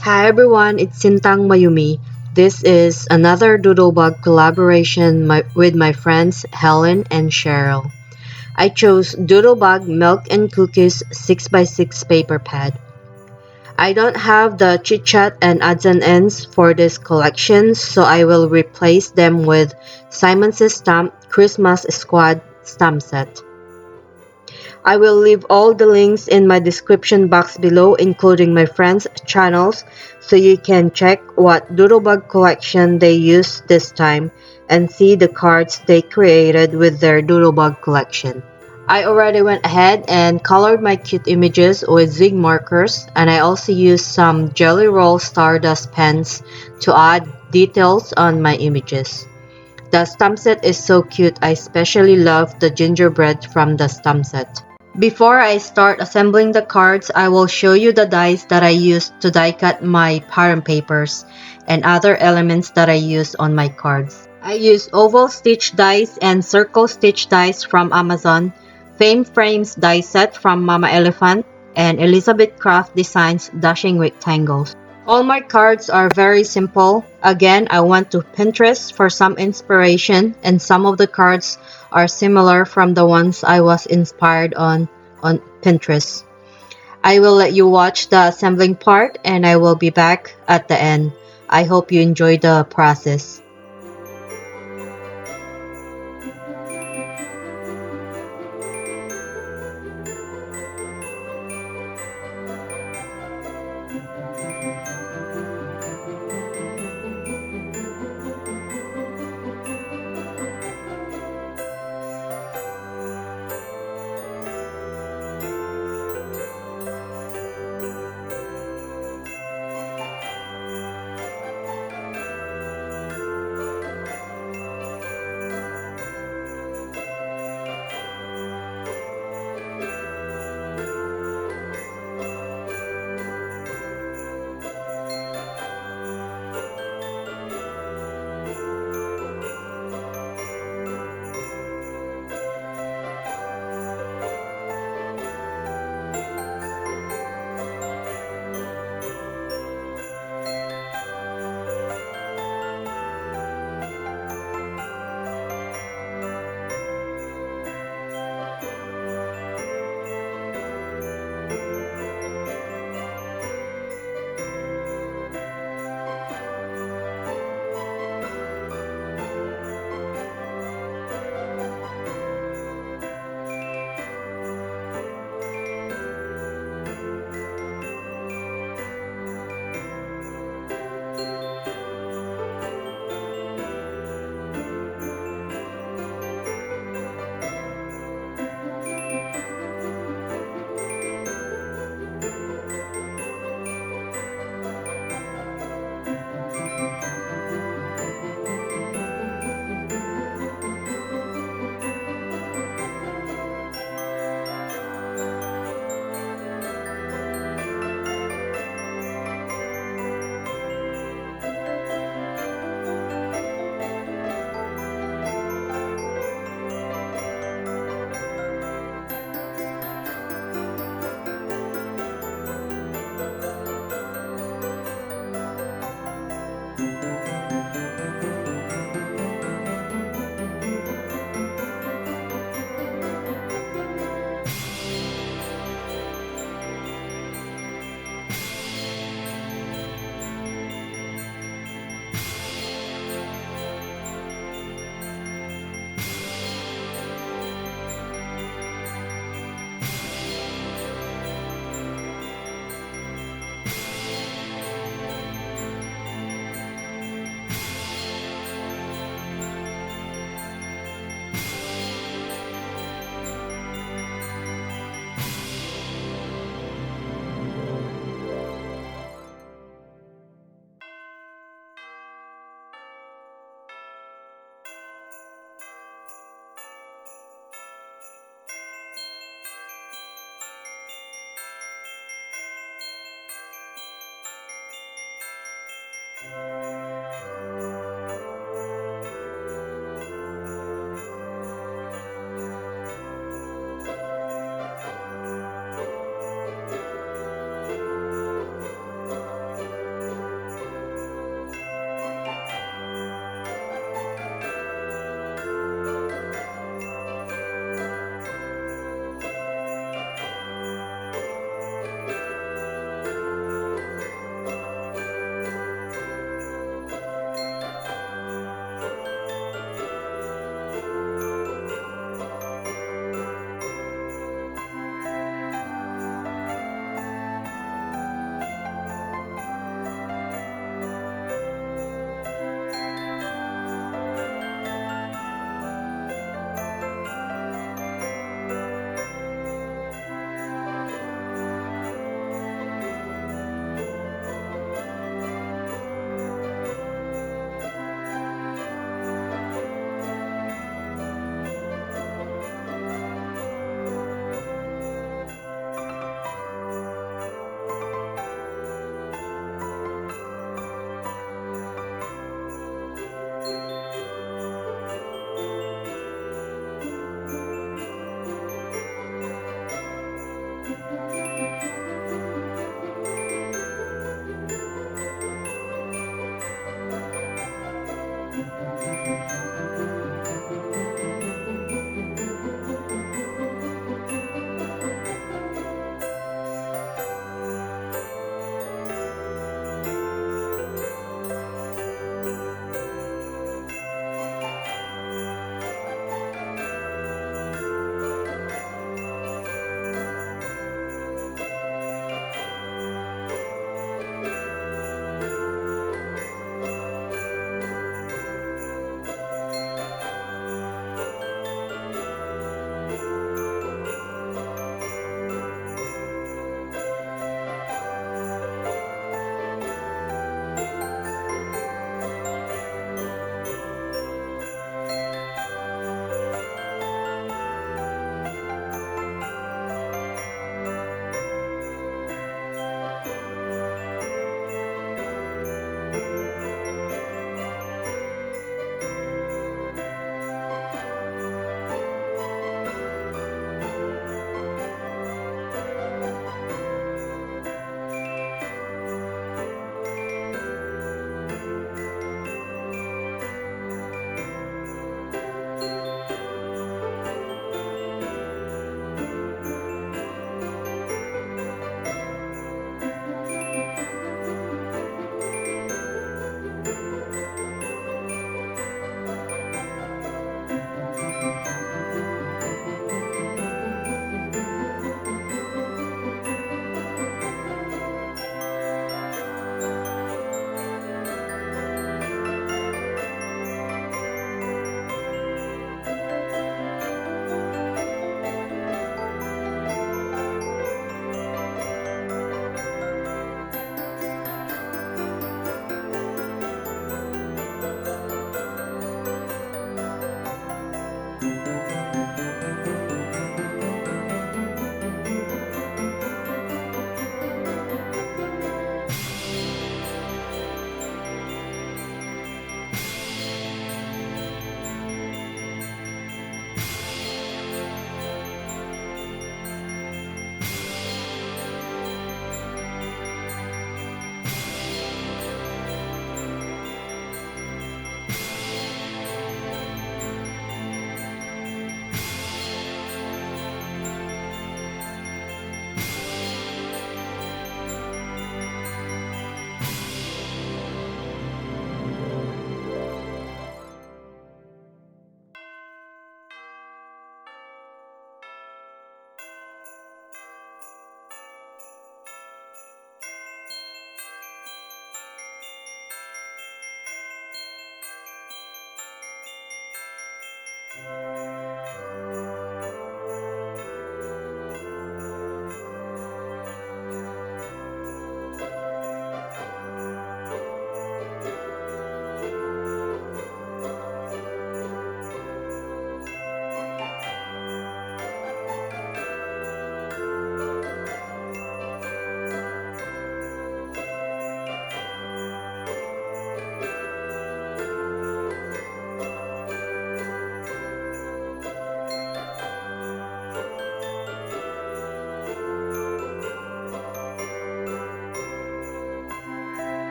Hi everyone, it's Sintang Mayumi. This is another Doodlebug collaboration with my friends Helen and Cherryl. I chose Doodlebug Milk and Cookies 6x6 paper pad. I don't have the chit chat and odds and ends for this collection, so I will replace them with Simon's Stamp Christmas Squad stamp set. I will leave all the links in my description box below, including my friends' channels, so you can check what Doodlebug collection they used this time and see the cards they created with their Doodlebug collection. I already went ahead and colored my cute images with Zig markers, and I also used some Jelly Roll Stardust pens to add details on my images. The stamp set is so cute. I especially love the gingerbread from the stamp set. Before I start assembling the cards, I will show you the dies that I used to die cut my pattern papers and other elements that I use on my cards. I use oval stitch dies and circle stitch dies from Amazon, Fame Frames die set from Mama Elephant, and Elizabeth Craft Designs Dashing Rectangles. All my cards are very simple. Again, I went to Pinterest for some inspiration, and some of the cards are similar from the ones I was inspired on Pinterest. I will let you watch the assembling part and I will be back at the end. I hope you enjoy the process.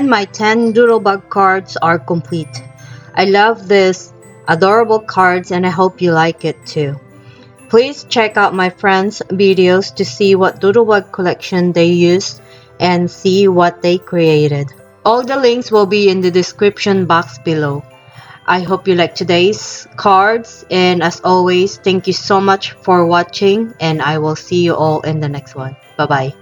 And my 10 Doodlebug cards are complete. I love these adorable cards and I hope you like it too. Please check out my friends' videos to see what Doodlebug collection they used and see what they created. All the links will be in the description box below. I hope you like today's cards, and as always, thank you so much for watching and I will see you all in the next one. Bye bye.